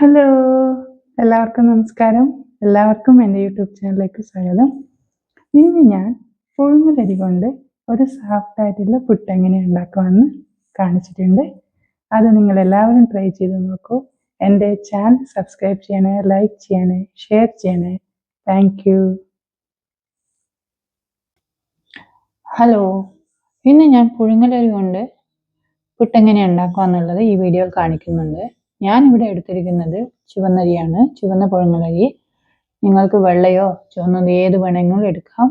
Hello! എല്ലാവർക്കും നമസ്കാരം. എല്ലാവർക്കും എൻ്റെ യൂട്യൂബ് ചാനലിലേക്ക് സ്വാഗതം. ഇന്ന് ഞാൻ പുഴുങ്ങലരി കൊണ്ട് ഒരു സോഫ്റ്റായിട്ടുള്ള പുട്ട് എങ്ങനെ ഉണ്ടാക്കാമെന്ന് കാണിച്ചിട്ടുണ്ട്. അത് നിങ്ങളെല്ലാവരും ട്രൈ ചെയ്ത് നോക്കൂ. എൻ്റെ ചാനൽ സബ്സ്ക്രൈബ് ചെയ്യണേ, ലൈക്ക് ചെയ്യണേ, ഷെയർ ചെയ്യണേ. Thank you. ഹലോ! ഇന്ന് ഞാൻ പുഴുങ്ങലരി കൊണ്ട് പുട്ട് എങ്ങനെ ഉണ്ടാക്കുക എന്നുള്ളത് ഈ വീഡിയോയിൽ കാണിക്കുന്നുണ്ട്. ഞാനിവിടെ എടുത്തിരിക്കുന്നത് ചുവന്നരിയാണ്, ചുവന്ന പുഴുങ്ങലരി. നിങ്ങൾക്ക് വെള്ളയോ ചുവന്നത് ഏത് വേണമെങ്കിലും എടുക്കാം.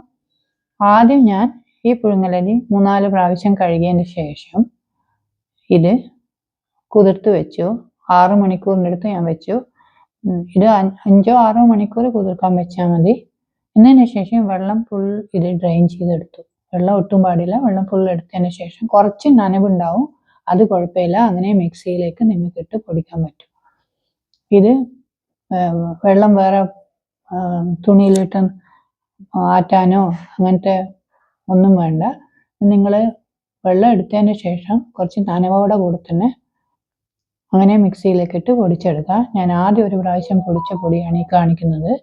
ആദ്യം ഞാൻ ഈ പുഴുങ്ങലരി 3-4 പ്രാവശ്യം കഴുകിയതിന് ശേഷം ഇത് കുതിർത്ത് വെച്ചു. 6 മണിക്കൂറിനടുത്ത് ഞാൻ വെച്ചു. ഇത് 5-6 മണിക്കൂർ കുതിർക്കാൻ വെച്ചാൽ മതി. എന്നതിന് ശേഷം വെള്ളം ഫുൾ ഇത് ഡ്രെയിൻ ചെയ്തെടുത്തു. വെള്ളം ഒട്ടും പാടില്ല. വെള്ളം ഫുൾ എടുത്തതിന് ശേഷം കുറച്ച് നനവുണ്ടാവും, അത് കുഴപ്പമില്ല. അങ്ങനെ മിക്സിയിലേക്ക് നിങ്ങൾക്ക് ഇട്ട് പൊടിക്കാൻ പറ്റും. ഇത് വെള്ളം വേറെ തുണിയിലിട്ട് ആറ്റാനോ അങ്ങനത്തെ ഒന്നും വേണ്ട. നിങ്ങൾ വെള്ളം എടുത്തതിന് ശേഷം കുറച്ച് നനവോടെ കൂടെ തന്നെ അങ്ങനെ മിക്സിയിലേക്ക് ഇട്ട് പൊടിച്ചെടുക്കുക. ഞാൻ ആദ്യം ഒരു പ്രാവശ്യം പൊടിച്ച പൊടിയാണ് ഈ കാണിക്കുന്നത്.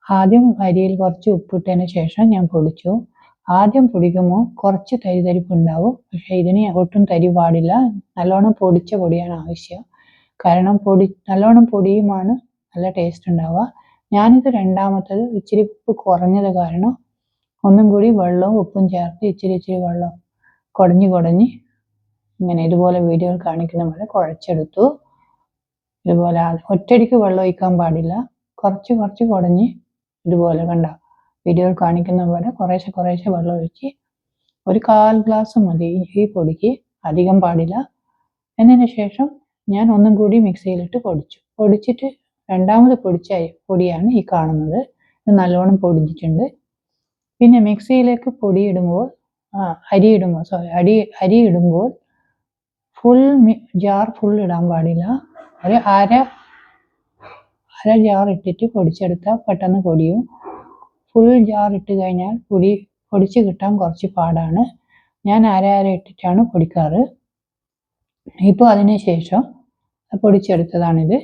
ആദ്യം അരിയിൽ കുറച്ച് ഉപ്പിട്ടതിന് ശേഷം ഞാൻ പൊടിച്ചു. ആദ്യം പൊടിക്കുമ്പോൾ കുറച്ച് തരിതരിപ്പ് ഉണ്ടാവും, പക്ഷേ ഇതിന് ഒട്ടും തരി പാടില്ല. നല്ലോണം പൊടിച്ച പൊടിയാണ് ആവശ്യം. കാരണം നല്ലോണം പൊടിയുമാണ് നല്ല ടേസ്റ്റ് ഉണ്ടാവുക. ഞാനിത് രണ്ടാമത്തത് ഇച്ചിരി ഉപ്പ് കുറഞ്ഞത് കാരണം ഒന്നും കൂടി വെള്ളവും ഉപ്പും ചേർത്ത് ഇച്ചിരി വെള്ളം കുടഞ്ഞ് ഇങ്ങനെ ഇതുപോലെ വീഡിയോയിൽ കാണിക്കുന്ന പോലെ കുഴച്ചെടുത്തു. ഇതുപോലെ ഒറ്റയടിക്ക് വെള്ളം ഒഴിക്കാൻ പാടില്ല, കുറച്ച് കുടഞ്ഞ് ഇതുപോലെ കണ്ട വീഡിയോയിൽ കാണിക്കുന്ന പോലെ കുറേശ്ശെ വെള്ളം ഒഴിച്ച് ഒരു 1/4 ഗ്ലാസ് മതി ഈ പൊടിക്ക്, അധികം പാടില്ല. എന്നതിന് ശേഷം ഞാൻ ഒന്നും കൂടി മിക്സിയിലിട്ട് പൊടിച്ചിട്ട് രണ്ടാമത് പൊടിച്ച പൊടിയാണ് ഈ കാണുന്നത്. ഇത് നല്ലോണം പൊടിച്ചിട്ടുണ്ട്. പിന്നെ മിക്സിയിലേക്ക് അരി ഇടുമ്പോൾ ഫുൾ ജാർ ഫുൾ ഇടാൻ പാടില്ല. ഒരു അര ജാർ ഇട്ടിട്ട് പൊടിച്ചെടുത്താൽ പെട്ടെന്ന് പൊടിയും. ഫുൾ ജാർ ഇട്ട് കഴിഞ്ഞാൽ പൊടിച്ച് കിട്ടാൻ കുറച്ച് പാടാണ്. ഞാൻ അര ഇട്ടിട്ടാണ് പൊടിക്കാറ്. ഇപ്പോൾ അതിന് ശേഷം പൊടിച്ചെടുത്തതാണിത്.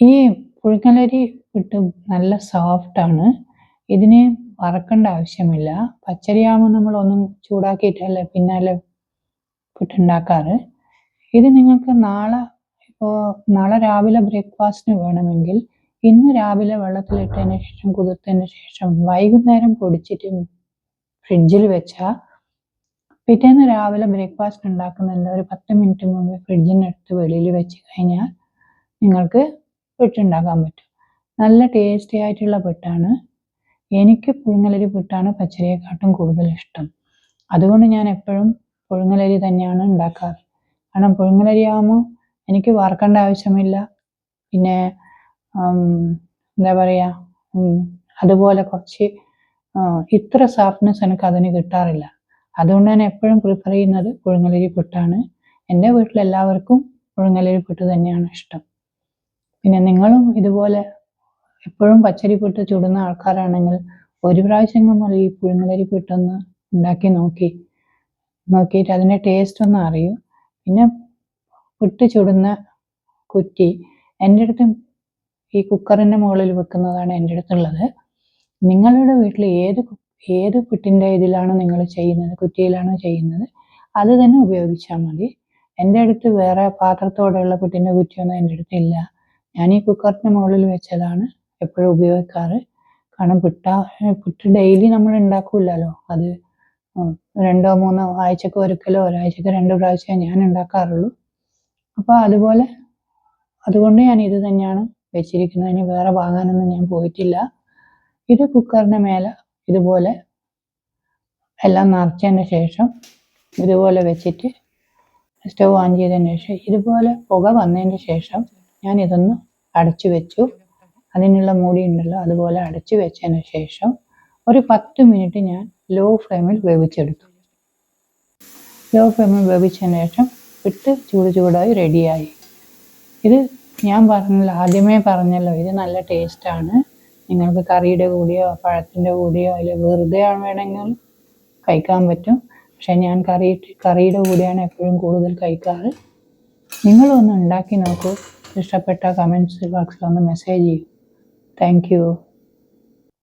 ഈ പുഴുങ്ങലരി പുട്ട് നല്ല സോഫ്റ്റാണ്. ഇതിന് വറക്കേണ്ട ആവശ്യമില്ല. പച്ചരിയാകുമ്പോൾ നമ്മളൊന്നും ചൂടാക്കിയിട്ടല്ലേ പിന്നാലെ പുട്ടുണ്ടാക്കാറ്. ഇത് നിങ്ങൾക്ക് നാളെ രാവിലെ ബ്രേക്ക്ഫാസ്റ്റിന് വേണമെങ്കിൽ ഇന്ന് രാവിലെ വെള്ളത്തിലിട്ടതിന് ശേഷം കുതിർത്തതിന് ശേഷം വൈകുന്നേരം പൊടിച്ചിട്ട് ഫ്രിഡ്ജിൽ വെച്ചാൽ പിറ്റേന്ന് രാവിലെ ബ്രേക്ക്ഫാസ്റ്റ് ഉണ്ടാക്കുന്നതിൻ്റെ ഒരു 10 മിനിറ്റ് മുമ്പ് ഫ്രിഡ്ജിനടുത്ത് വെളിയിൽ വെച്ച് കഴിഞ്ഞാൽ നിങ്ങൾക്ക് പുട്ടുണ്ടാക്കാൻ പറ്റും. നല്ല ടേസ്റ്റി ആയിട്ടുള്ള പുട്ടാണ്. എനിക്ക് പുഴുങ്ങലരി പുട്ടാണ് പച്ചരിയെക്കാട്ടും കൂടുതൽ ഇഷ്ടം. അതുകൊണ്ട് ഞാൻ എപ്പോഴും പുഴുങ്ങലരി തന്നെയാണ് ഉണ്ടാക്കാറ്. കാരണം പുഴുങ്ങലരി ആകുമ്പോൾ എനിക്ക് വറക്കേണ്ട ആവശ്യമില്ല. പിന്നെ എന്താ പറയുക, അതുപോലെ കുറച്ച് ഇത്ര സോഫ്റ്റ്നെസ് എനിക്ക് അതിന് കിട്ടാറില്ല. അതുകൊണ്ട് ഞാൻ എപ്പോഴും പ്രിഫർ ചെയ്യുന്നത് പുഴുങ്ങലരി പുട്ടാണ്. എൻ്റെ വീട്ടിലെല്ലാവർക്കും പുഴുങ്ങലരി പുട്ട് തന്നെയാണ് ഇഷ്ടം. പിന്നെ നിങ്ങളും ഇതുപോലെ എപ്പോഴും പച്ചരി പുട്ട് ചുടുന്ന ആൾക്കാരാണെങ്കിൽ ഒരു പ്രാവശ്യം നമ്മൾ ഈ പുഴുങ്ങലരി പുട്ടൊന്ന് ഉണ്ടാക്കി നോക്കിയിട്ട് അതിൻ്റെ ടേസ്റ്റ് ഒന്ന് അറിയൂ. പിന്നെ പുട്ട് ചുടുന്ന കുറ്റി എൻ്റെ അടുത്ത് ഈ കുക്കറിൻ്റെ മുകളിൽ വെക്കുന്നതാണ് എൻ്റെ അടുത്തുള്ളത്. നിങ്ങളുടെ വീട്ടിൽ ഏത് പുട്ടിൻ്റെ ഇതിലാണോ നിങ്ങൾ ചെയ്യുന്നത്, കുറ്റിയിലാണോ ചെയ്യുന്നത്, അത് തന്നെ ഉപയോഗിച്ചാൽ മതി. എൻ്റെ അടുത്ത് വേറെ പാത്രത്തോടെയുള്ള പുട്ടിൻ്റെ കുറ്റിയൊന്നും എൻ്റെ അടുത്തില്ല. ഞാൻ ഈ കുക്കറിൻ്റെ മുകളിൽ വെച്ചതാണ് എപ്പോഴും ഉപയോഗിക്കാറ്. കാരണം പുട്ട് ഡെയിലി നമ്മൾ ഉണ്ടാക്കില്ലല്ലോ. അത് 2-3 ആഴ്ചക്ക് ഒരിക്കലോ ഒരാഴ്ചക്ക് 2 പ്രാവശ്യമേ ഞാൻ ഉണ്ടാക്കാറുള്ളൂ. അപ്പോൾ അതുകൊണ്ട് ഞാൻ ഇത് തന്നെയാണ് വെച്ചിരിക്കുന്നത്. ഇനി വേറെ വാങ്ങാനൊന്നും ഞാൻ പോയിട്ടില്ല. ഇത് കുക്കറിൻ്റെ മേലെ ഇതുപോലെ എല്ലാം നിറച്ചതിന് ശേഷം ഇതുപോലെ വെച്ചിട്ട് സ്റ്റവ് ഓൺ ചെയ്തതിന് ശേഷം ഇതുപോലെ പുക വന്നതിന് ശേഷം ഞാൻ ഇതൊന്ന് അടച്ചു വെച്ചു. അതിനുള്ള മൂടി ഉണ്ടല്ലോ, അതുപോലെ അടച്ചു വെച്ചതിന് ശേഷം ഒരു 10 മിനിറ്റ് ഞാൻ ലോ ഫ്ലെയിമിൽ വേവിച്ചെടുത്തു. ലോ ഫ്ലെയിമിൽ വേവിച്ചതിന് ശേഷം പുട്ട് ചൂടായി റെഡിയായി. ഇത് ഞാൻ ആദ്യമേ പറഞ്ഞല്ലോ, ഇത് നല്ല ടേസ്റ്റാണ്. നിങ്ങൾക്ക് കറിയുടെ കൂടെയോ പഴത്തിൻ്റെ കൂടെയോ അതിൽ വെറുതെ വേണമെങ്കിൽ കഴിക്കാൻ പറ്റും. പക്ഷെ ഞാൻ കറിയുടെ കൂടെയാണ് എപ്പോഴും കൂടുതൽ കഴിക്കാറ്. നിങ്ങളൊന്ന് ഉണ്ടാക്കി നോക്കൂ. ഇഷ്ടപ്പെട്ട കമൻസ് ബോക്സിൽ ഒന്ന് മെസ്സേജ് ചെയ്യൂ. Thank you.